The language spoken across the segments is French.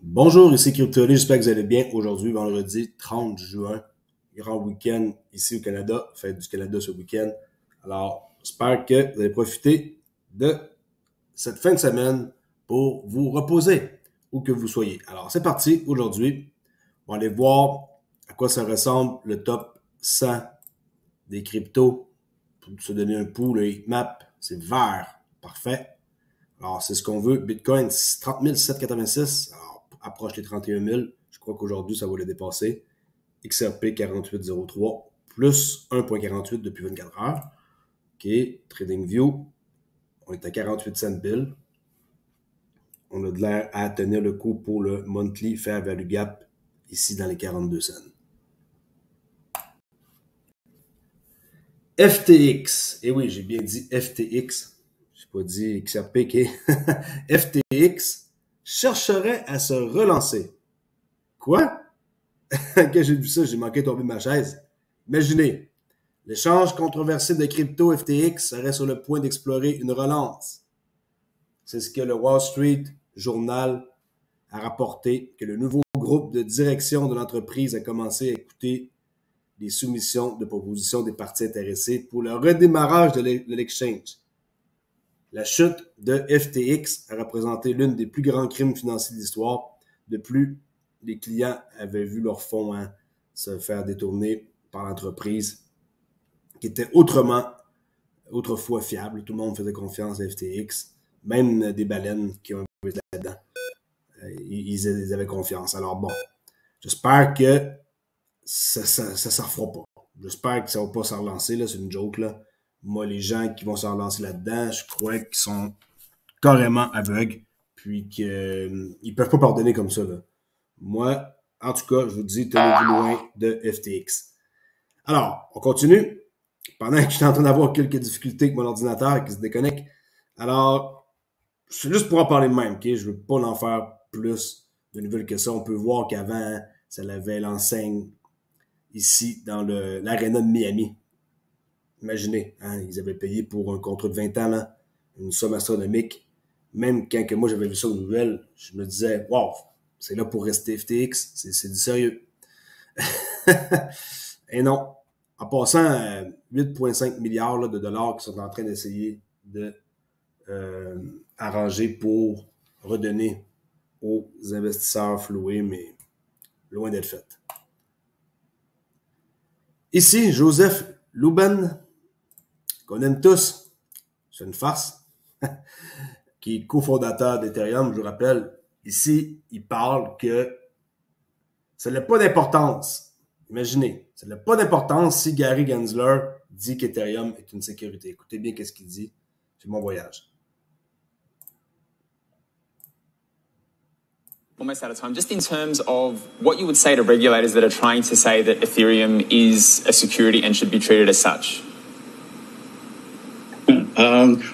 Bonjour, ici Crypto.ly, j'espère que vous allez bien. Aujourd'hui, vendredi 30 juin, grand week-end ici au Canada, fête du Canada ce week-end. Alors, j'espère que vous allez profiter de cette fin de semaine pour vous reposer, où que vous soyez. Alors, c'est parti, aujourd'hui, on va aller voir à quoi ça ressemble le top 100 des cryptos. Pour se donner un pouls, le heatmap, c'est vert, parfait. Alors, c'est ce qu'on veut. Bitcoin, 30 786. Alors, approche les 31 000. Je crois qu'aujourd'hui, ça va le dépasser. XRP 4803, plus 1,48 depuis 24 heures. OK. TradingView, on est à 48 cents bill. On a de l'air à tenir le coup pour le monthly fair value gap ici dans les 42 cents. FTX. Et oui, j'ai bien dit FTX. Je n'ai pas dit XRP, OK? FTX chercherait à se relancer. Quoi? Quand j'ai vu ça, j'ai manqué de tomber de ma chaise. Imaginez, l'échange controversé de crypto FTX serait sur le point d'explorer une relance. C'est ce que le Wall Street Journal a rapporté, que le nouveau groupe de direction de l'entreprise a commencé à écouter les soumissions de propositions des parties intéressées pour le redémarrage de l'exchange. La chute de FTX a représenté l'une des plus grands crimes financiers de l'histoire. De plus, les clients avaient vu leurs fonds se faire détourner par l'entreprise qui était autrefois fiable. Tout le monde faisait confiance à FTX. Même des baleines qui ont investi là-dedans. Ils avaient confiance. Alors bon, j'espère que ça ne refera pas. J'espère que ça ne va pas se relancer. Là. C'est une joke. Là. Moi, les gens qui vont se relancer là-dedans, je crois qu'ils sont carrément aveugles. Puis qu'ils ne peuvent pas pardonner comme ça. Là. Moi, en tout cas, je vous dis, tenez-vous loin de FTX. Alors, on continue. Pendant que je suis en train d'avoir quelques difficultés avec mon ordinateur qui se déconnecte. Alors, c'est juste pour en parler de même, OK? Je veux pas en faire plus de nouvelles que ça. On peut voir qu'avant, ça avait l'enseigne ici dans l'aréna de Miami. Imaginez, hein, ils avaient payé pour un contrat de 20 ans, là, une somme astronomique. Même quand que moi j'avais vu ça aux nouvelles, je me disais, wow, c'est là pour rester FTX, c'est du sérieux. Et non, en passant à 8,5 milliards là, de dollars qui sont en train d'essayer de arranger pour redonner aux investisseurs floués, mais loin d'être fait. Ici, Joseph Lubin, qu'on aime tous, c'est une farce, qui est cofondateur d'Ethereum, je vous rappelle. Ici, il parle que ça n'a pas d'importance. Imaginez, ça n'a pas d'importance si Gary Gensler dit qu'Ethereum est une sécurité. Écoutez bien qu'est-ce qu'il dit. C'est mon voyage. Almost out of time. Just in terms of what you would say to regulators that are trying to say that Ethereum is a security and should be treated as such.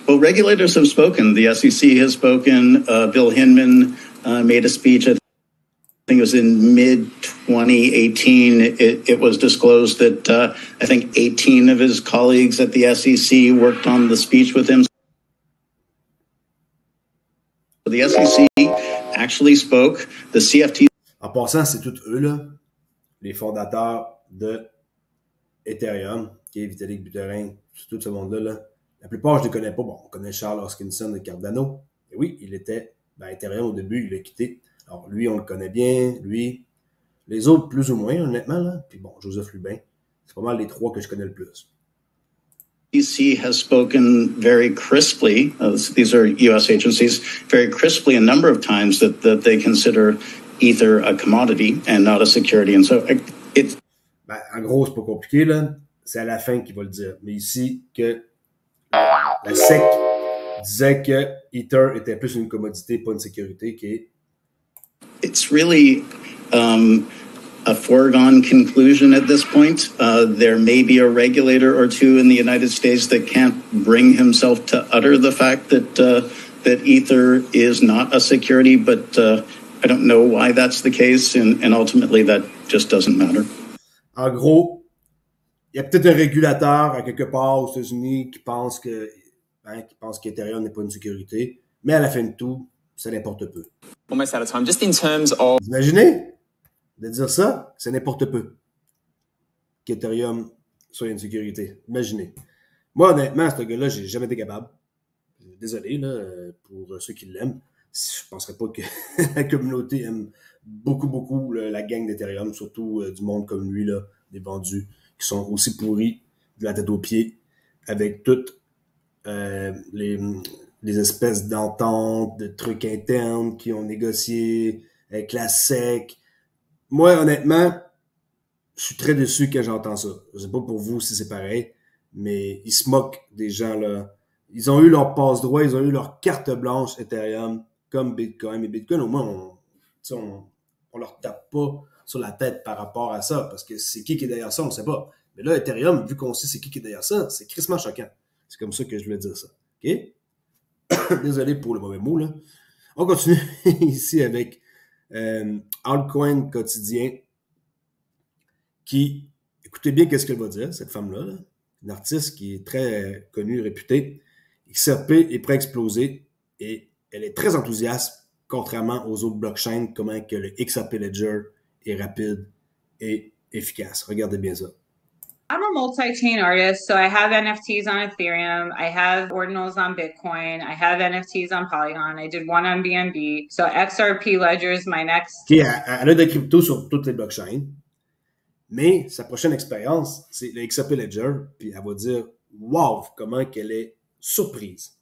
Well, regulators have spoken. The SEC has spoken. Bill Hinman made a speech. I think it was in mid-2018. It was disclosed that I think 18 of his colleagues at the SEC worked on the speech with him. The SEC actually spoke. The CFT. En passant, c'est tous eux, là, les fondateurs de Ethereum, qui est Vitalik Buterin, tout ce monde-là. Là. La plupart, je ne les connais pas. Bon, on connaît Charles Hoskinson de Cardano. Et oui, il était Ethereum au début, il l'a quitté. Alors, lui, on le connaît bien. Lui, les autres, plus ou moins, honnêtement. Là. Puis bon, Joseph Lubin, c'est pas mal les trois que je connais le plus. SEC has spoken very crisply, these are U.S. agencies, very crisply a number of times that they consider Ether a commodity and not a security. And so it's... En gros, c'est pas compliqué, là. C'est à la fin qu'il va le dire. Mais ici, que la SEC disait que Ether était plus une commodité, pas une sécurité, qui est... It's really a foregone conclusion at this point. There may be a regulator or two in the United States that can't bring himself to utter the fact that Ether is not a security, but I don't know why that's the case, and ultimately that just doesn't matter. En gros, il y a peut-être un régulateur à quelque part aux États-Unis qui pense qu'Ethereum n'est pas une sécurité, mais à la fin de tout, ça n'importe peu. Almost out of time. Just in terms of... Vous imaginez de dire ça, c'est n'importe peu qu'Ethereum soit une sécurité. Imaginez. Moi, honnêtement, ce gars-là, j'ai jamais été capable. Désolé là, pour ceux qui l'aiment. Je ne penserais pas que la communauté aime beaucoup la gang d'Ethereum, surtout du monde comme lui, là, des vendus qui sont aussi pourris de la tête aux pieds, avec toutes les espèces d'ententes, de trucs internes qui ont négocié avec la SEC. Moi, honnêtement, je suis très déçu quand j'entends ça. Je sais pas pour vous si c'est pareil, mais ils se moquent des gens là. Ils ont eu leur passe-droit, ils ont eu leur carte blanche Ethereum comme Bitcoin. Mais Bitcoin, au moins, on leur tape pas sur la tête par rapport à ça, parce que c'est qui est derrière ça, on ne sait pas. Mais là, Ethereum, vu qu'on sait c'est qui est derrière ça, c'est crissement choquant. C'est comme ça que je voulais dire ça. OK? Désolé pour le mauvais mot, là. On continue ici avec Altcoin quotidien qui, écoutez bien qu'est-ce qu'elle va dire, cette femme-là, là. Une artiste qui est très connue, réputée. XRP est prêt à exploser et elle est très enthousiaste, contrairement aux autres blockchains, comment que le XRP Ledger est rapide et efficace. Regardez bien ça. I'm a multi-chain artist, so I have NFTs on Ethereum, I have ordinals on Bitcoin, I have NFTs on Polygon, I did one on BNB, so XRP Ledger is my next... OK, elle a des cryptos sur toutes les blockchains, mais sa prochaine expérience, c'est le XRP Ledger, puis elle va dire « Wow! » comment qu'elle est surprise.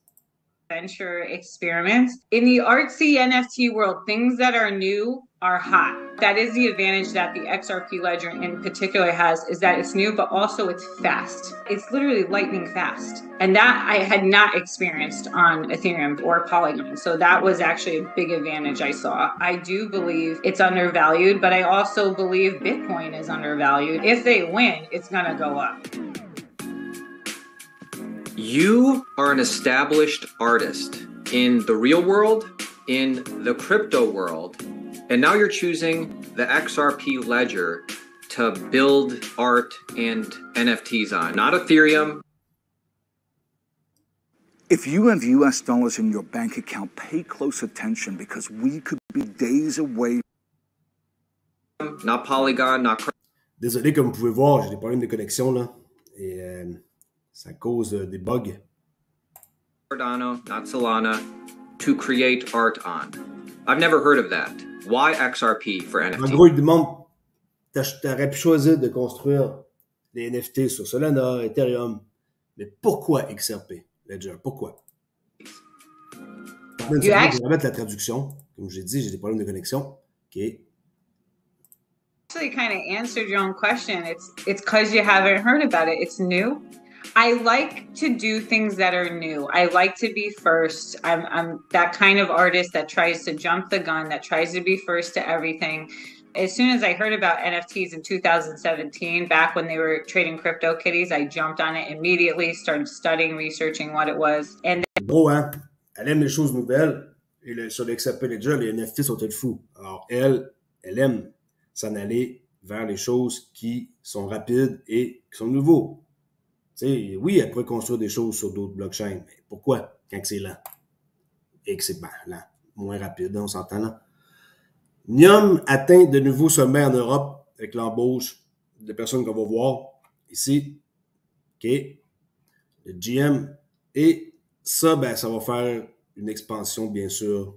Venture experiments. In the artsy NFT world, things that are new are hot. That is the advantage that the XRP Ledger in particular has, is that it's new, but also it's fast. It's literally lightning fast. And that I had not experienced on Ethereum or Polygon. So that was actually a big advantage I saw. I do believe it's undervalued, but I also believe Bitcoin is undervalued. If they win, it's going to go up. You are an established artist in the real world, in the crypto world, and now you're choosing the XRP Ledger to build art and NFTs on, not Ethereum. If you have US dollars in your bank account, pay close attention because we could be days away. Not Polygon, not... Désolé, comme vous pouvez voir, j'ai des problèmes de connexion là. Et ça cause des bugs. Cardano, not Solana, to create art on. I've never heard of that. Why XRP for NFT? En gros, il demande, t'aurais pu choisir de construire des NFT sur Solana, Ethereum, mais pourquoi XRP, Ledger? Pourquoi? Je vais remettre la traduction. Comme j'ai dit, j'ai des problèmes de connexion. OK. Actually kind of answered your own question. It's because you haven't heard about it. It's new. I like to do things that are new. I like to be first. I'm that kind of artist that tries to jump the gun, that tries to be first to everything. As soon as I heard about NFTs in 2017, back when they were trading CryptoKitties, I jumped on it immediately, started studying, researching what it was. And Beau, hein? Elle aime les choses nouvelles. Et sur le XRP Ledger, les NFT sont tout fous. Alors, elle aime s'en aller vers les choses qui sont rapides et qui sont nouveaux. T'sais, oui, elle pourrait construire des choses sur d'autres blockchains, mais pourquoi quand c'est lent? Et que c'est lent, moins rapide, on s'entend là. Nium atteint de nouveaux sommets en Europe avec l'embauche de personnes qu'on va voir ici. OK. Le GM. Et ça, ça va faire une expansion, bien sûr,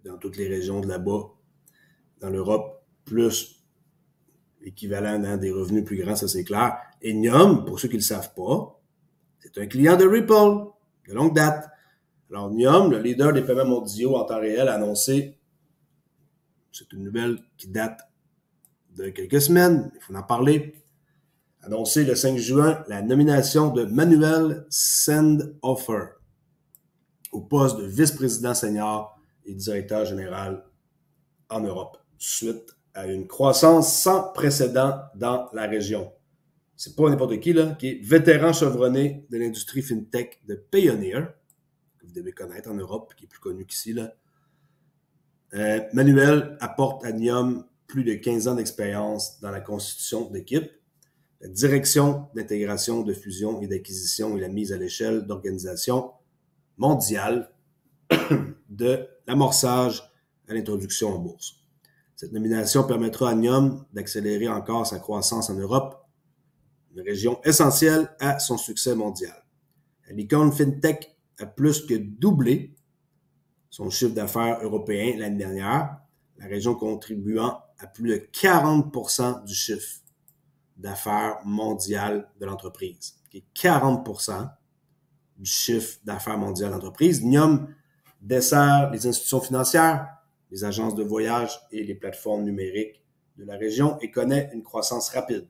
dans toutes les régions de là-bas, dans l'Europe, plus équivalent dans des revenus plus grands, ça c'est clair. Et Nium, pour ceux qui ne le savent pas, c'est un client de Ripple, de longue date. Alors Nium, le leader des paiements mondiaux en temps réel, a annoncé, c'est une nouvelle qui date de quelques semaines, il faut en parler, annoncé le 5 juin la nomination de Manuel Sandhofer au poste de vice-président senior et directeur général en Europe, suite à une croissance sans précédent dans la région. C'est pas n'importe qui, là, qui est vétéran chevronné de l'industrie fintech de Payoneer, que vous devez connaître en Europe, qui est plus connu qu'ici, là. Manuel apporte à Nium plus de 15 ans d'expérience dans la constitution d'équipes, la direction d'intégration, de fusion et d'acquisition et la mise à l'échelle d'organisations mondiales de l'amorçage à l'introduction en bourse. Cette nomination permettra à NIOM d'accélérer encore sa croissance en Europe, une région essentielle à son succès mondial. La licorne FinTech a plus que doublé son chiffre d'affaires européen l'année dernière, la région contribuant à plus de 40% du chiffre d'affaires mondial de l'entreprise. 40% du chiffre d'affaires mondial de l'entreprise. NIOM dessert les institutions financières, les agences de voyage et les plateformes numériques de la région et connaît une croissance rapide.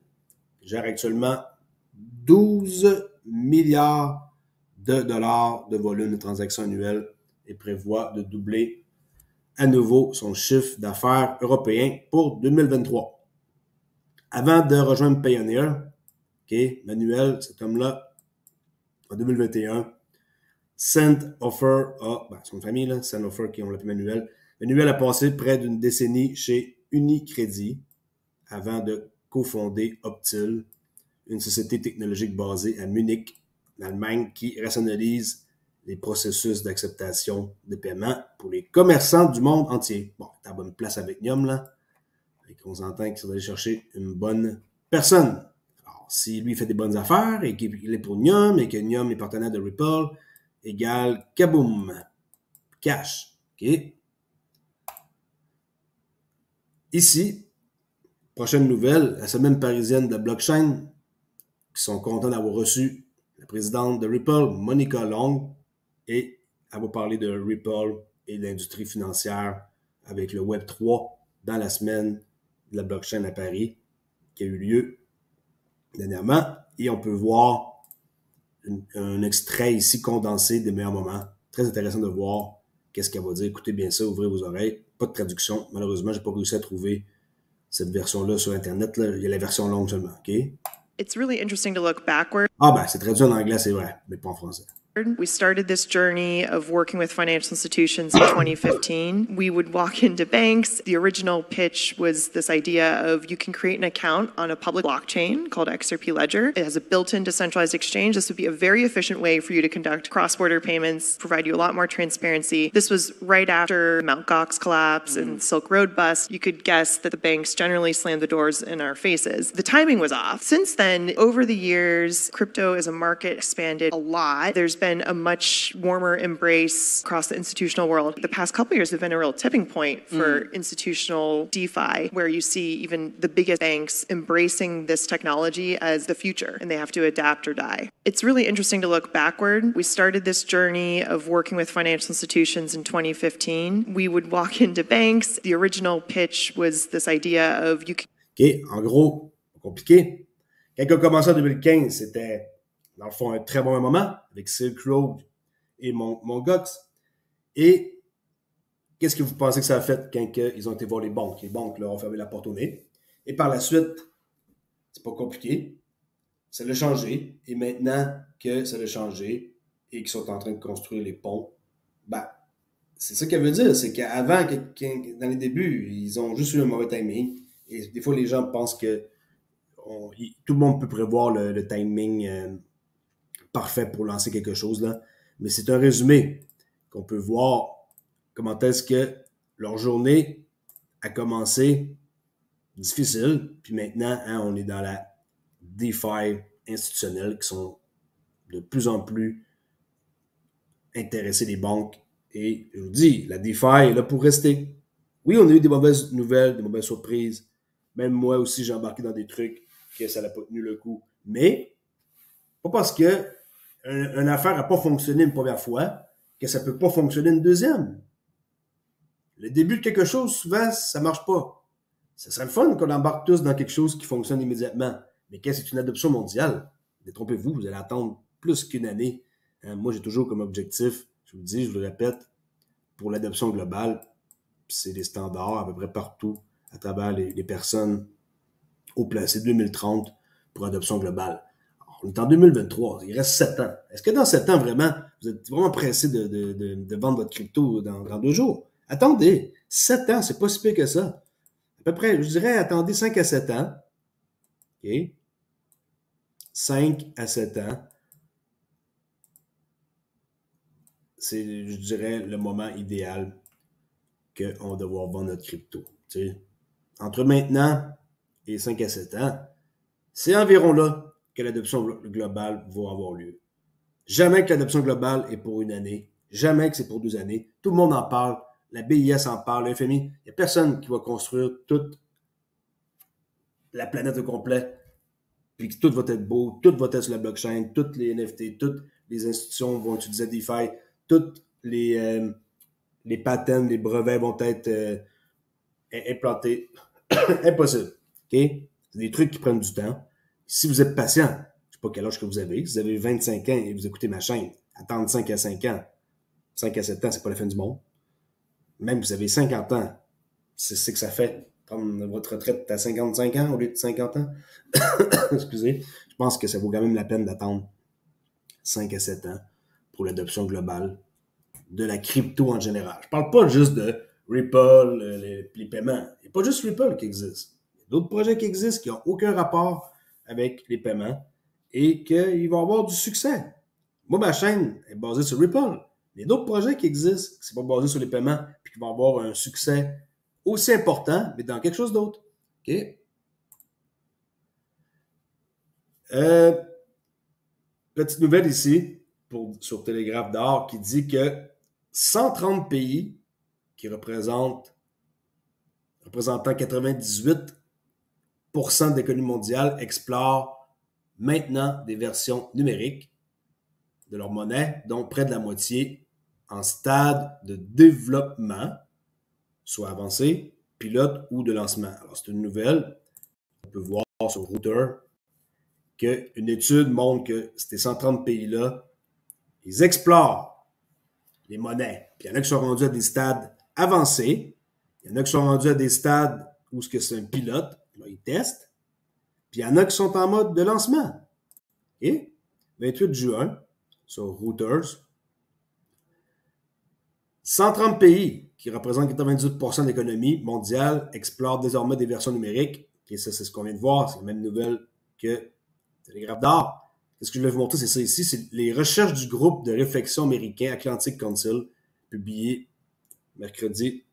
Il gère actuellement 12 milliards de dollars de volume de transactions annuelles et prévoit de doubler à nouveau son chiffre d'affaires européen pour 2023. Avant de rejoindre Payoneer, Manuel, cet homme-là, en 2021, Sendoffer son famille, là, Sendoffer, qui on l'appelle Manuel. Manuel a passé près d'une décennie chez Unicredit avant de cofonder Optil, une société technologique basée à Munich, en Allemagne, qui rationalise les processus d'acceptation de paiement pour les commerçants du monde entier. Bon, t'as bonne place avec NIOM, là. Et qu'on s'entend qu'il faut aller chercher une bonne personne. Alors, si lui fait des bonnes affaires et qu'il est pour NIOM et que NIOM est partenaire de Ripple, égale kaboom, cash. OK? Ici, prochaine nouvelle, la semaine parisienne de blockchain, qui sont contents d'avoir reçu la présidente de Ripple, Monica Long, et elle va parler de Ripple et de l'industrie financière avec le Web 3 dans la semaine de la blockchain à Paris, qui a eu lieu dernièrement. Et on peut voir un extrait ici condensé des meilleurs moments. Très intéressant de voir qu'est-ce qu'elle va dire. Écoutez bien ça, ouvrez vos oreilles. Pas de traduction. Malheureusement, j'ai pas réussi à trouver cette version-là sur Internet. Là. Il y a la version longue seulement. OK? It's really interesting to look backward. Ah ben, c'est traduit en anglais, c'est vrai, mais pas en français. We started this journey of working with financial institutions in 2015. We would walk into banks. The original pitch was this idea of you can create an account on a public blockchain called XRP Ledger. It has a built-in decentralized exchange. This would be a very efficient way for you to conduct cross-border payments, provide you a lot more transparency. This was right after Mt. Gox collapse and Silk Road bust. You could guess that the banks generally slammed the doors in our faces. The timing was off. Since then, over the years, crypto as a market expanded a lot. There's been a much warmer embrace across the institutional world. The past couple of years have been a real tipping point for institutional DeFi, where you see even the biggest banks embracing this technology as the future, and they have to adapt or die. It's really interesting to look backward. We started this journey of working with financial institutions in 2015. We would walk into banks. The original pitch was this idea of you can... OK, en gros, compliqué. Quand on a commencé en 2015, c'était dans le fond un très bon moment avec Silk Road et Mt. Gox. Et qu'est-ce que vous pensez que ça a fait quand ils ont été voir les banques? Les banques leur ont fermé la porte au nez. Et par la suite, c'est pas compliqué, ça l'a changé. Et maintenant que ça l'a changé et qu'ils sont en train de construire les ponts, ben, c'est ça qu'elle veut dire. C'est qu'avant, dans les débuts, ils ont juste eu un mauvais timing. Et des fois, les gens pensent que tout le monde peut prévoir le timing parfait pour lancer quelque chose, là. Mais c'est un résumé qu'on peut voir comment est-ce que leur journée a commencé difficile, puis maintenant, on est dans la DeFi institutionnelle qui sont de plus en plus intéressés les banques. Et je vous dis, la DeFi est là pour rester. Oui, on a eu des mauvaises nouvelles, des mauvaises surprises. Même moi aussi, j'ai embarqué dans des trucs que ça n'a pas tenu le coup. Mais, pas parce que une affaire n'a pas fonctionné une première fois que ça ne peut pas fonctionner une deuxième. Le début de quelque chose, souvent, ça ne marche pas. Ça serait le fun qu'on embarque tous dans quelque chose qui fonctionne immédiatement. Mais quand c'est une adoption mondiale, détrompez-vous, vous allez attendre plus qu'une année. Moi, j'ai toujours comme objectif, je vous le dis, je vous le répète, pour l'adoption globale, c'est des standards à peu près partout à travers les personnes au plan. C'est 2030 pour adoption globale. Alors, on est en 2023, il reste 7 ans. Est-ce que dans 7 ans, vraiment, vous êtes vraiment pressé de vendre votre crypto dans 2 jours? Attendez, 7 ans, c'est pas si pire que ça. À peu près, je dirais, attendez 5 à 7 ans. OK? 5 à 7 ans. c'est, je dirais, le moment idéal qu'on va devoir vendre notre crypto. Tu sais, entre maintenant et 5 à 7 ans, c'est environ là que l'adoption globale va avoir lieu. Jamais que l'adoption globale est pour une année. Jamais que c'est pour 2 années. Tout le monde en parle. La BIS en parle. Le FMI. Il n'y a personne qui va construire toute la planète au complet. Puis que tout va être beau. Tout va être sur la blockchain. Toutes les NFT. Toutes les institutions vont utiliser DeFi. Toutes les patents, les brevets vont être implantés. Impossible. OK? C'est des trucs qui prennent du temps. Si vous êtes patient, je ne sais pas quel âge que vous avez. Si vous avez 25 ans et vous écoutez ma chaîne, attendre 5 à 5 ans, 5 à 7 ans, c'est pas la fin du monde. Même si vous avez 50 ans, c'est que ça fait prendre votre retraite à 55 ans au lieu de 50 ans. Excusez. Je pense que ça vaut quand même la peine d'attendre 5 à 7 ans pour l'adoption globale de la crypto en général. Je parle pas juste de Ripple, les paiements. Il n'y a pas juste Ripple qui existe. Il y a d'autres projets qui existent qui n'ont aucun rapport avec les paiements et qu'ils vont avoir du succès. Moi, ma chaîne est basée sur Ripple. Il y a d'autres projets qui existent qui ne sont pas basés sur les paiements et qui vont avoir un succès aussi important, mais dans quelque chose d'autre. OK? Petite nouvelle ici sur Télégraphe d'Or qui dit que 130 pays qui représentant 98% de l'économie mondiale explorent maintenant des versions numériques de leur monnaie, dont près de la moitié en stade de développement, soit avancé, pilote ou de lancement. Alors, c'est une nouvelle. On peut voir sur Reuters qu'une étude montre que ces 130 pays-là, ils explorent les monnaies. Puis il y en a qui sont rendus à des stades avancés. Il y en a qui sont rendus à des stades où c'est un pilote. Là, ils testent. Puis il y en a qui sont en mode de lancement. Et 28 juin, sur Reuters, 130 pays qui représentent 98% de l'économie mondiale explorent désormais des versions numériques. Et ça, c'est ce qu'on vient de voir. C'est la même nouvelle que Télégraphe d'Or. Ce que je vais vous montrer, c'est ça ici. C'est les recherches du groupe de réflexion américain Atlantic Council, publié mercredi,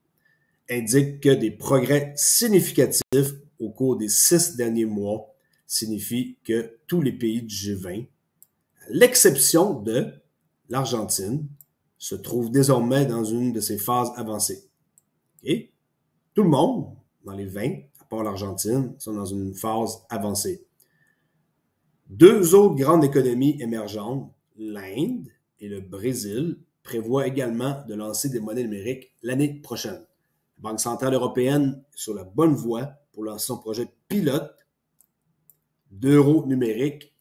indiquent que des progrès significatifs au cours des 6 derniers mois signifient que tous les pays du G20, à l'exception de l'Argentine, se trouvent désormais dans une de ces phases avancées. Et tout le monde, dans les 20, à part l'Argentine, sont dans une phase avancée. 2 autres grandes économies émergentes, l'Inde et le Brésil, prévoient également de lancer des monnaies numériques l'année prochaine. La Banque centrale européenne est sur la bonne voie pour lancer son projet pilote d'euro numérique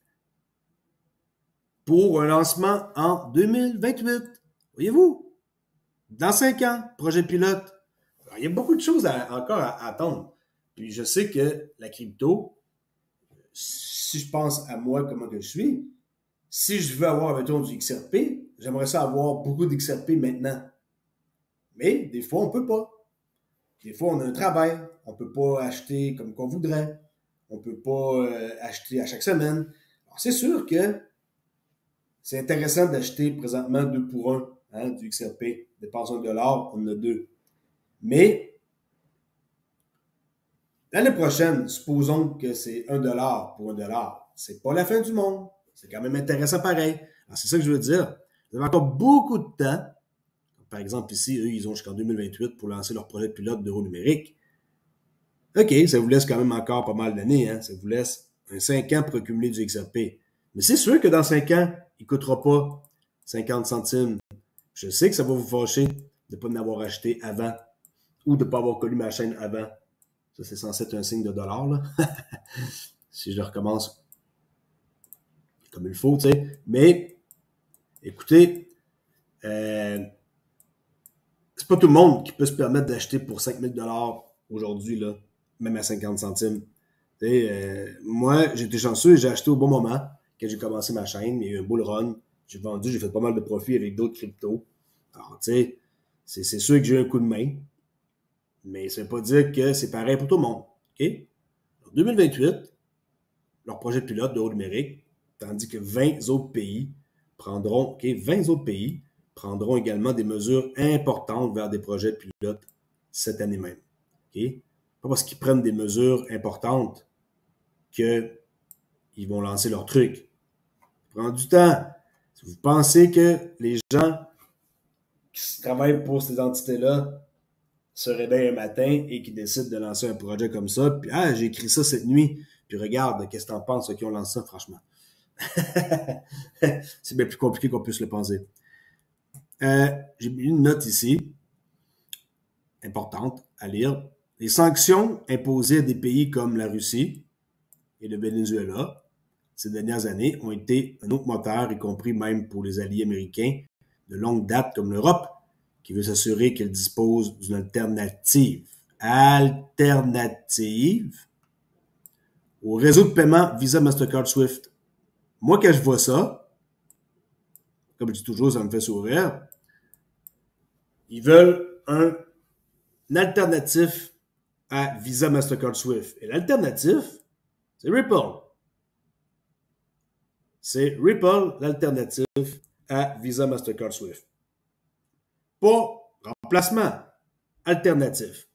pour un lancement en 2028. Voyez-vous? Dans 5 ans, projet pilote. Alors, il y a beaucoup de choses encore à attendre. Puis je sais que la crypto, si je pense à moi, comment que je suis, si je veux avoir, mettons, du XRP, j'aimerais ça avoir beaucoup d'XRP maintenant. Mais des fois, on ne peut pas. Des fois, on a un travail. On ne peut pas acheter comme qu'on voudrait. On ne peut pas acheter à chaque semaine. Alors, c'est sûr que c'est intéressant d'acheter présentement 2 pour 1 hein, du XRP. Dépensons $1, on en a 2. Mais l'année prochaine, supposons que c'est $1 pour $1. C'est pas la fin du monde. C'est quand même intéressant pareil. Alors, c'est ça que je veux dire. Vous avez encore beaucoup de temps. Par exemple, ici, eux, ils ont jusqu'en 2028 pour lancer leur projet pilote d'euro numérique. OK, ça vous laisse quand même encore pas mal d'années. Hein? Ça vous laisse 5 ans pour accumuler du XRP. Mais c'est sûr que dans 5 ans, il ne coûtera pas 50 centimes. Je sais que ça va vous fâcher de ne pas en avoir acheté avant ou de ne pas avoir connu ma chaîne avant. Ça, c'est censé être un signe de dollar, là. Si je recommence comme il faut, tu sais. Mais, écoutez, c'est pas tout le monde qui peut se permettre d'acheter pour 5000 $ aujourd'hui, là, même à 50 centimes. Moi, j'ai été chanceux et j'ai acheté au bon moment quand j'ai commencé ma chaîne. Il y a eu un bull run. J'ai vendu, j'ai fait pas mal de profits avec d'autres cryptos. Alors, tu sais, c'est sûr que j'ai eu un coup de main, mais ça ne veut pas dire que c'est pareil pour tout le monde. OK? En 2028, leur projet pilote d'euro numérique, tandis que 20 autres pays prendront, OK, 20 autres pays prendront également des mesures importantes vers des projets pilotes cette année même. Okay? Pas parce qu'ils prennent des mesures importantes qu'ils vont lancer leur truc. Ça prend du temps. Si vous pensez que les gens qui travaillent pour ces entités-là se réveillent un matin et qui décident de lancer un projet comme ça, puis « j'ai écrit ça cette nuit, puis regarde, qu'est-ce que t'en penses, ceux qui ont lancé ça, franchement. » C'est bien plus compliqué qu'on puisse le penser. J'ai mis une note ici, importante à lire. Les sanctions imposées à des pays comme la Russie et le Venezuela ces dernières années ont été un autre moteur, y compris même pour les alliés américains de longue date comme l'Europe, qui veut s'assurer qu'elle dispose d'une alternative au réseau de paiement Visa, Mastercard, Swift. Moi, quand je vois ça, comme je dis toujours, ça me fait sourire. Ils veulent un alternatif à Visa, Mastercard, Swift. Et l'alternatif, c'est Ripple. C'est Ripple, l'alternative à Visa, Mastercard, Swift. Pas remplacement, alternatif.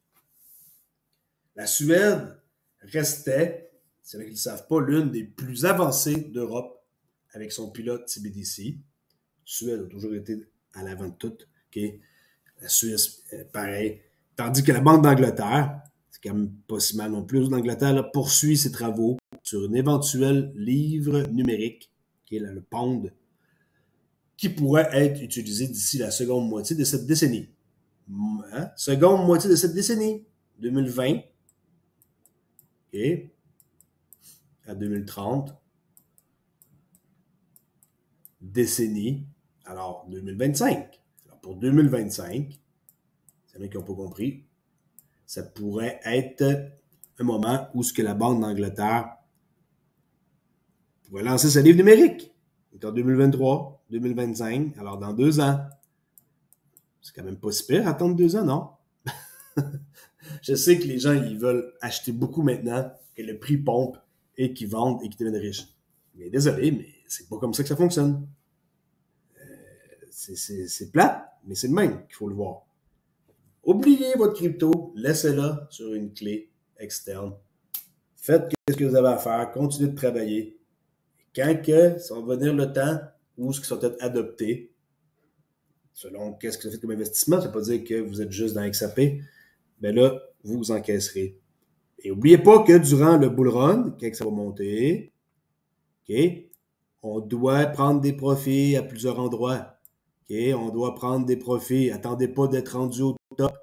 La Suède restait, c'est vrai qu'ils ne savent pas, l'une des plus avancées d'Europe avec son pilote CBDC. La Suède a toujours été à l'avant de tout. Okay? La Suisse, pareil. Tandis que la Banque d'Angleterre, c'est quand même pas si mal non plus, l'Angleterre poursuit ses travaux sur un éventuel livre numérique, qui est le pound, qui pourrait être utilisé d'ici la seconde moitié de cette décennie. Hein? Seconde moitié de cette décennie, 2020, okay, à 2030, décennie, alors 2025. Alors pour 2025, c'est vrai qui n'ont pas compris, ça pourrait être un moment où ce que la Banque d'Angleterre pourrait lancer ce livre numérique. C'est en 2023, 2025, alors dans 2 ans. C'est quand même pas si pire, attendre 2 ans, non? Je sais que les gens, ils veulent acheter beaucoup maintenant, que le prix pompe et qu'ils vendent et qu'ils deviennent riches. Mais désolé, mais c'est pas comme ça que ça fonctionne. C'est plate, mais c'est le même qu'il faut le voir. Oubliez votre crypto, laissez-la sur une clé externe. Faites ce que vous avez à faire, continuez de travailler. Quand ça va venir le temps où ce qui sont peut-être adoptés, selon qu'est-ce que vous faites comme investissement, ça ne veut pas dire que vous êtes juste dans XAP, bien là, vous encaisserez. Et n'oubliez pas que durant le bull run, quand ça va monter, okay, on doit prendre des profits à plusieurs endroits. Okay, on doit prendre des profits. Attendez pas d'être rendu au top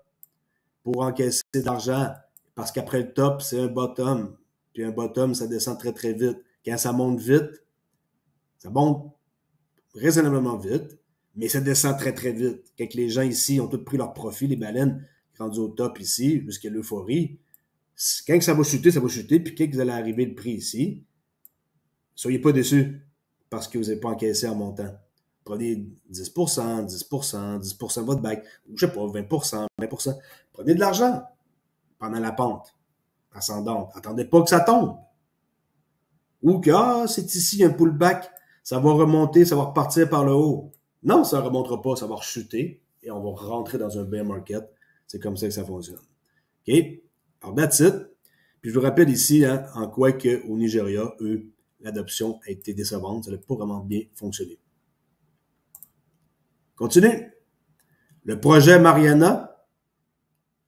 pour encaisser de l'argent, parce qu'après le top, c'est un bottom. Puis un bottom, ça descend très, très vite. Quand ça monte vite, ça monte raisonnablement vite, mais ça descend très, très vite. Quand les gens ici ont tous pris leur profit, les baleines, rendus au top ici, jusqu'à l'euphorie, quand ça va chuter, puis quand vous allez arriver le prix ici, soyez pas déçus parce que vous n'avez pas encaissé en montant. Prenez 10%, 10%, 10% de votre bac, ou je sais pas, 20%, 20%. Prenez de l'argent pendant la pente ascendante. Attendez pas que ça tombe. Ou que, c'est ici un pullback, ça va remonter, ça va repartir par le haut. Non, ça ne remontera pas, ça va chuter et on va rentrer dans un bear market. C'est comme ça que ça fonctionne. OK? Alors, that's it. Puis je vous rappelle ici, hein, en quoi qu'au Nigeria, eux, l'adoption a été décevante. Ça n'a pas vraiment bien fonctionné. Continue. Le projet Mariana,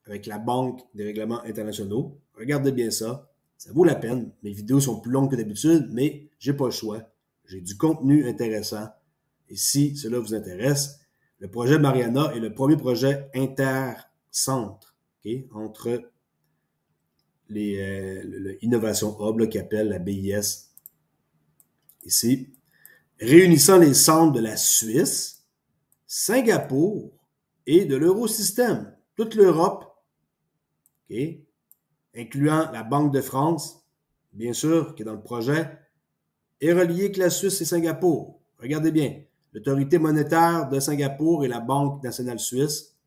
avec la Banque des règlements internationaux. Regardez bien ça. Ça vaut la peine. Mes vidéos sont plus longues que d'habitude, mais j'ai pas le choix. J'ai du contenu intéressant. Et si cela vous intéresse, le projet Mariana est le premier projet intercentre, okay, entre l'Innovation Hub, qui appelle la BIS ici, réunissant les centres de la Suisse, Singapour et de l'Eurosystème, toute l'Europe, okay, incluant la Banque de France, bien sûr, qui est dans le projet, est relié avec la Suisse et Singapour. Regardez bien, l'autorité monétaire de Singapour et la Banque nationale suisse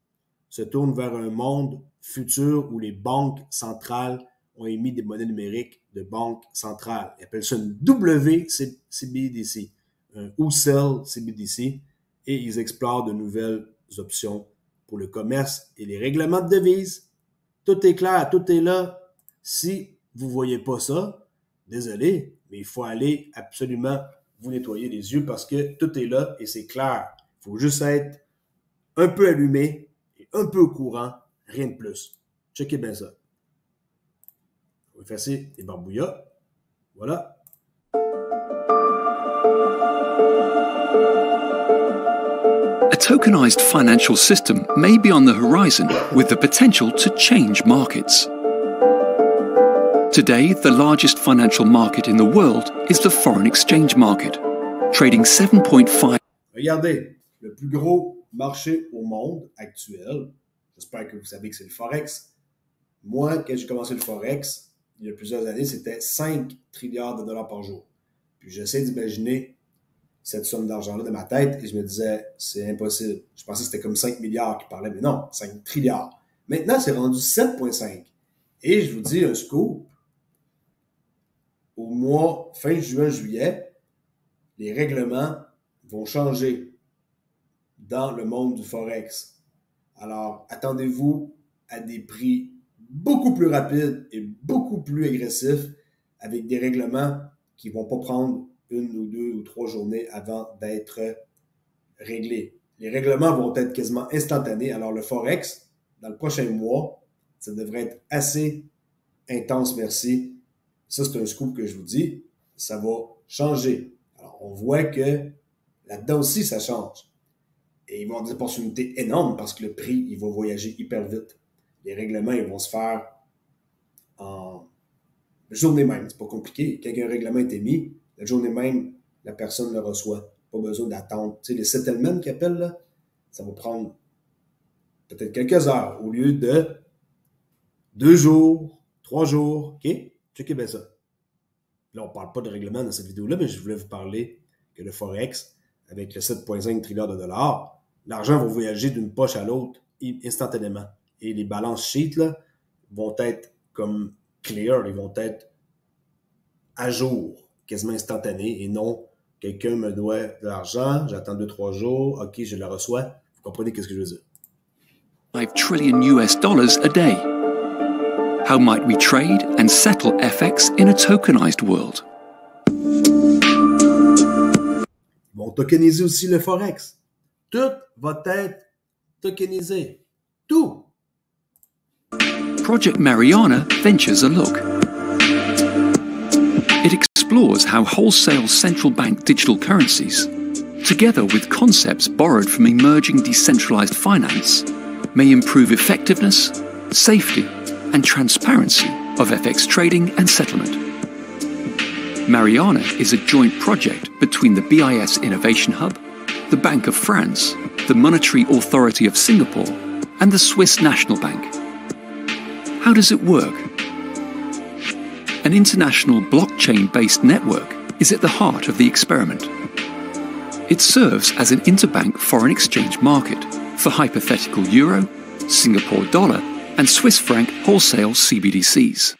se tournent vers un monde futur où les banques centrales ont émis des monnaies numériques de banque centrale. Ils appellent ça une WCBDC, un Wholesale CBDC, et ils explorent de nouvelles options pour le commerce et les règlements de devises. Tout est clair, tout est là. Si vous ne voyez pas ça, désolé, mais il faut aller absolument vous nettoyer les yeux parce que tout est là et c'est clair. Il faut juste être un peu allumé et un peu au courant, rien de plus. Checkez bien ça. On va effacer les barbouillas. Voilà. A tokenized financial system may be on the horizon with the potential to change markets. Today, the largest financial market in the world is the foreign exchange market, trading 7.5. Regardez, le plus gros marché au monde actuel, j'espère que vous savez que c'est le Forex. Moi, quand j'ai commencé le Forex, il y a plusieurs années, c'était 5 trilliards de dollars par jour. Puis j'essaie d'imaginer cette somme d'argent-là dans ma tête et je me disais, c'est impossible. Je pensais que c'était comme 5 milliards qui parlaient, mais non, 5 trilliards. Maintenant, c'est rendu 7,5. Et je vous dis un scoop, au mois fin juin, juillet, les règlements vont changer dans le monde du Forex. Alors, attendez-vous à des prix beaucoup plus rapides et beaucoup plus agressifs avec des règlements qui ne vont pas prendre 1 ou 2 ou 3 journées avant d'être réglés. Les règlements vont être quasiment instantanés. Alors, le Forex, dans le prochain mois, ça devrait être assez intense, merci. Ça, c'est un scoop que je vous dis. Ça va changer. Alors, on voit que là-dedans aussi, ça change. Et ils vont avoir des opportunités énormes parce que le prix, il va voyager hyper vite. Les règlements, ils vont se faire en journée même. C'est pas compliqué. Quand un règlement est émis, la journée même, la personne le reçoit. Pas besoin d'attendre. Tu sais, les settlements qu'ils appellent, là, ça va prendre peut-être quelques heures au lieu de 2 jours, 3 jours. OK? Checkez bien ça. Là, on ne parle pas de règlement dans cette vidéo-là, mais je voulais vous parler que le Forex, avec le 7,5 trilliards de dollars, l'argent va voyager d'une poche à l'autre instantanément. Et les balances sheets là, vont être comme clear, ils vont être à jour, quasiment instantanés, et non quelqu'un me doit de l'argent, j'attends 2-3 jours, OK, je le reçois. Vous comprenez ce que je veux dire? 5 trillion US dollars a day. How might we trade and settle FX in a tokenized world? Ils vont tokeniser aussi le Forex. Tout va être tokenisé. Tout. Project Mariana ventures a look. It explores how wholesale central bank digital currencies, together with concepts borrowed from emerging decentralized finance, may improve effectiveness, safety, and transparency of FX trading and settlement. Mariana is a joint project between the BIS Innovation Hub, the Bank of France, the Monetary Authority of Singapore, and the Swiss National Bank. How does it work? An international blockchain-based network is at the heart of the experiment. It serves as an interbank foreign exchange market for hypothetical euro, Singapore dollar, and Swiss franc wholesale CBDCs.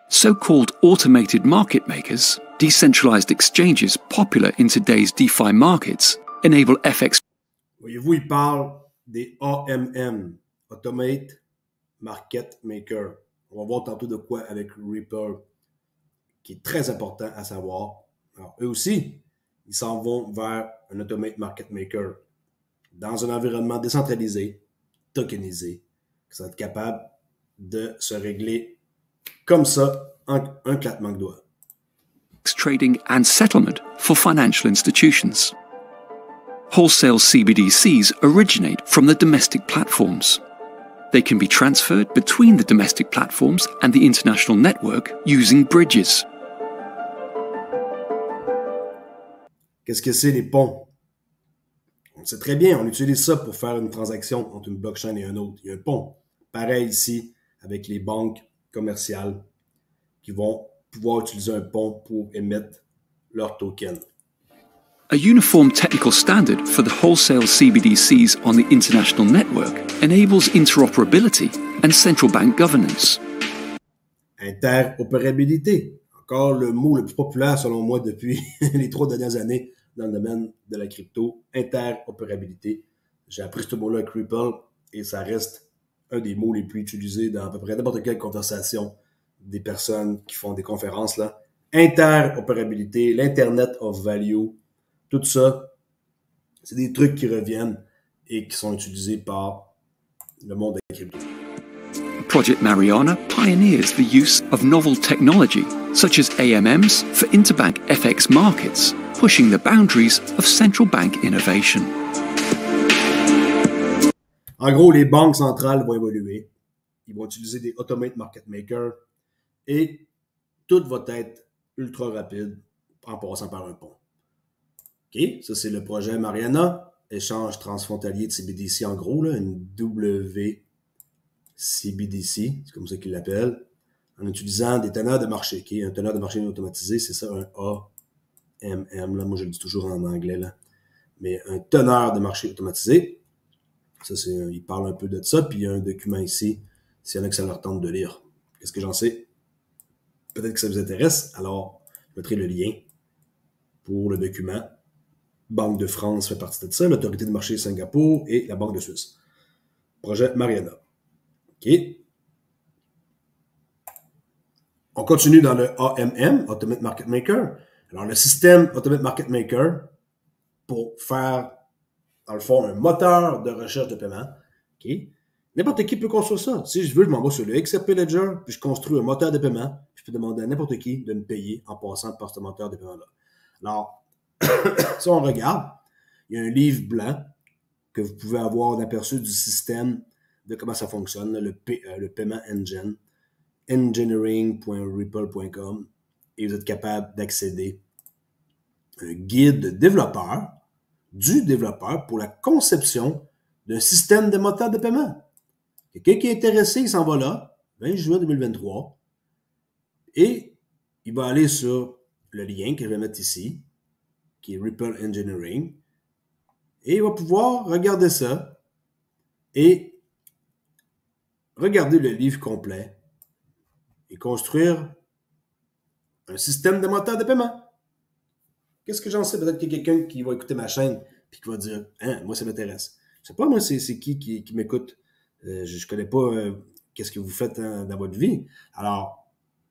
So-called automated market makers, decentralized exchanges popular in today's DeFi markets, enable FX. Voyez-vous, il parle des AMM, Automate Market Maker. On va voir tantôt de quoi avec Ripple, qui est très important à savoir. Alors, eux aussi, ils s'en vont vers un Automate Market Maker dans un environnement décentralisé, tokenisé, qui va être capable de se régler comme ça en un claquement de doigts. Trading and settlement for financial institutions. Wholesale CBDCs originate from the domestic platforms. They can be transferred between the domestic platforms and the international network using bridges. Qu'est-ce que c'est les ponts? On le sait très bien, on utilise ça pour faire une transaction entre une blockchain et un autre. Il y a un pont. Pareil ici avec les banques commerciales qui vont pouvoir utiliser un pont pour émettre leurs tokens. A uniform technical standard for the wholesale CBDCs on the international network enables interoperability and central bank governance. Interopérabilité, encore le mot le plus populaire selon moi depuis les 3 dernières années. dans le domaine de la crypto, interopérabilité. J'ai appris ce mot-là avec Ripple et ça reste un des mots les plus utilisés dans à peu près n'importe quelle conversation des personnes qui font des conférences, là. Interopérabilité, l'Internet of Value, tout ça, c'est des trucs qui reviennent et qui sont utilisés par le monde de la crypto. Project Mariana pioneers the use of novel technology, such as AMMs for interbank FX markets, pushing the boundaries of central bank innovation. En gros, les banques centrales vont évoluer. Ils vont utiliser des automate market makers et tout va être ultra rapide en passant par un pont. OK? Ça, c'est le projet Mariana, échange transfrontalier de CBDC en gros, là, une WCBDC, c'est comme ça qu'ils l'appellent, en utilisant des teneurs de marché. Okay? Un teneur de marché automatisé, c'est ça, un AMM, là, moi je le dis toujours en anglais, là. Mais un teneur de marché automatisé, ça, il parle un peu de ça, puis il y a un document ici, s'il y en a que ça leur tente de lire. Qu'est-ce que j'en sais? Peut-être que ça vous intéresse, alors je mettrai le lien pour le document. Banque de France fait partie de ça, l'Autorité de marché de Singapour et la Banque de Suisse. Projet Mariana. OK. On continue dans le AMM, Automate Market Maker. Alors, le système Automate Market Maker, pour faire, dans le fond, un moteur de recherche de paiement. OK. N'importe qui peut construire ça. Si je veux, je m'en vais sur le XRP Ledger, puis je construis un moteur de paiement. Je peux demander à n'importe qui de me payer en passant par ce moteur de paiement-là. Alors, si on regarde, il y a un livre blanc que vous pouvez avoir d'aperçu du système de comment ça fonctionne, le paiement engine, engineering.ripple.com, et vous êtes capable d'accéder à un guide du développeur pour la conception d'un système de moteur de paiement. Quelqu'un qui est intéressé, il s'en va là, 20 juin 2023, et il va aller sur le lien que je vais mettre ici, qui est Ripple Engineering, et il va pouvoir regarder ça et regarder le livre complet et construire un système de moteur de paiement. Qu'est-ce que j'en sais? Peut-être qu'il y a quelqu'un qui va écouter ma chaîne et qui va dire « Hein, moi, ça m'intéresse. » Je sais pas, moi, c'est qui m'écoute. Je connais pas qu'est-ce que vous faites dans votre vie. Alors,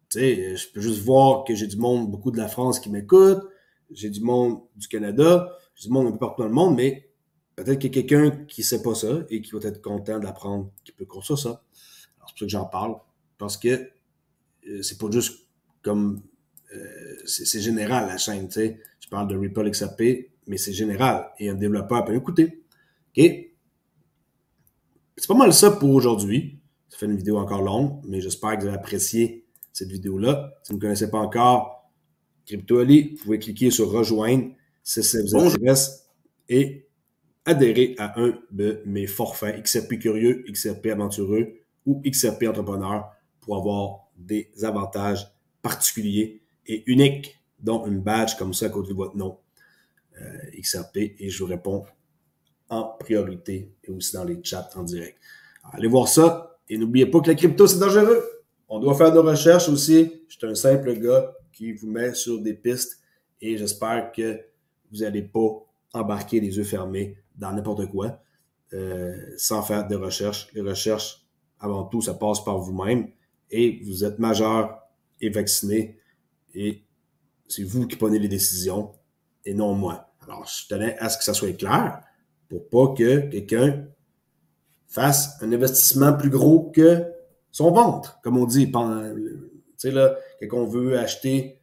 tu sais, je peux juste voir que j'ai du monde, beaucoup de la France qui m'écoute, j'ai du monde du Canada, j'ai du monde un peu partout dans le monde, mais peut-être qu'il y a quelqu'un qui sait pas ça et qui va être content d'apprendre, qui peut construire ça. Alors, c'est pour ça que j'en parle, parce que c'est pas juste comme... c'est général, la chaîne, tu sais. Je parle de Ripple XRP, mais c'est général. Et un développeur peut écouter. OK? C'est pas mal ça pour aujourd'hui. Ça fait une vidéo encore longue, mais j'espère que vous avez apprécié cette vidéo-là. Si vous ne me connaissez pas encore, CryptoAli, vous pouvez cliquer sur rejoindre si ça vous intéresse et adhérer à un de mes forfaits XRP curieux, XRP aventureux ou XRP entrepreneur pour avoir des avantages particuliers et uniques, dont une badge comme ça à côté de votre nom, XRP, et je vous réponds en priorité et aussi dans les chats en direct. Alors, allez voir ça et n'oubliez pas que la crypto, c'est dangereux. On doit faire nos recherches aussi. Je suis un simple gars qui vous met sur des pistes et j'espère que vous n'allez pas embarquer les yeux fermés dans n'importe quoi sans faire de recherches. Les recherches, avant tout, ça passe par vous-même et vous êtes majeur et vacciné et c'est vous qui prenez les décisions et non moi. Alors, je tenais à ce que ça soit clair pour pas que quelqu'un fasse un investissement plus gros que son ventre, comme on dit. Tu sais, là, quand on veut acheter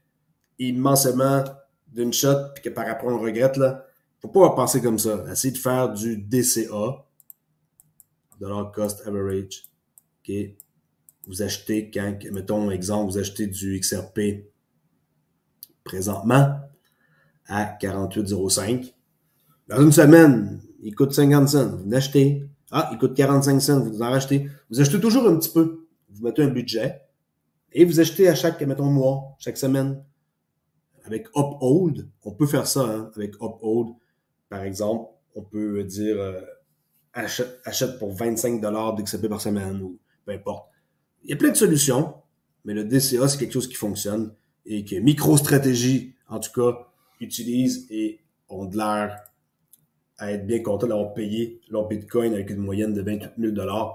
immensément d'une shot puis que par après on regrette, là, faut pas penser comme ça. Essayez de faire du DCA, Dollar Cost Average. OK? Vous achetez quand, mettons exemple, vous achetez du XRP présentement à 48,05. Dans une semaine, il coûte 50 cents. Vous l'achetez. Ah, il coûte 45 cents. Vous en rachetez. Vous achetez toujours un petit peu. Vous mettez un budget et vous achetez à chaque, mettons, mois, chaque semaine. Avec Uphold, on peut faire ça, hein, avec Uphold. Par exemple, on peut dire achète pour 25 $ d'XRP par semaine ou peu importe. Il y a plein de solutions, mais le DCA, c'est quelque chose qui fonctionne et que MicroStratégie, en tout cas, utilise et ont de l'air à être bien contents d'avoir payé leur Bitcoin avec une moyenne de 28 000 $.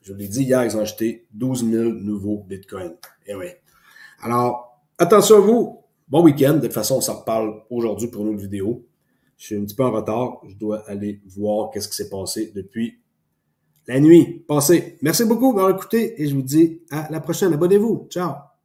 Je vous l'ai dit hier, ils ont acheté 12 000 nouveaux Bitcoins. Et oui. Alors, attention à vous. Bon week-end. De toute façon, on s'en reparle aujourd'hui pour une autre vidéo. Je suis un petit peu en retard. Je dois aller voir qu'est-ce qui s'est passé depuis la nuit passée. Merci beaucoup d'avoir écouté et je vous dis à la prochaine. Abonnez-vous. Ciao!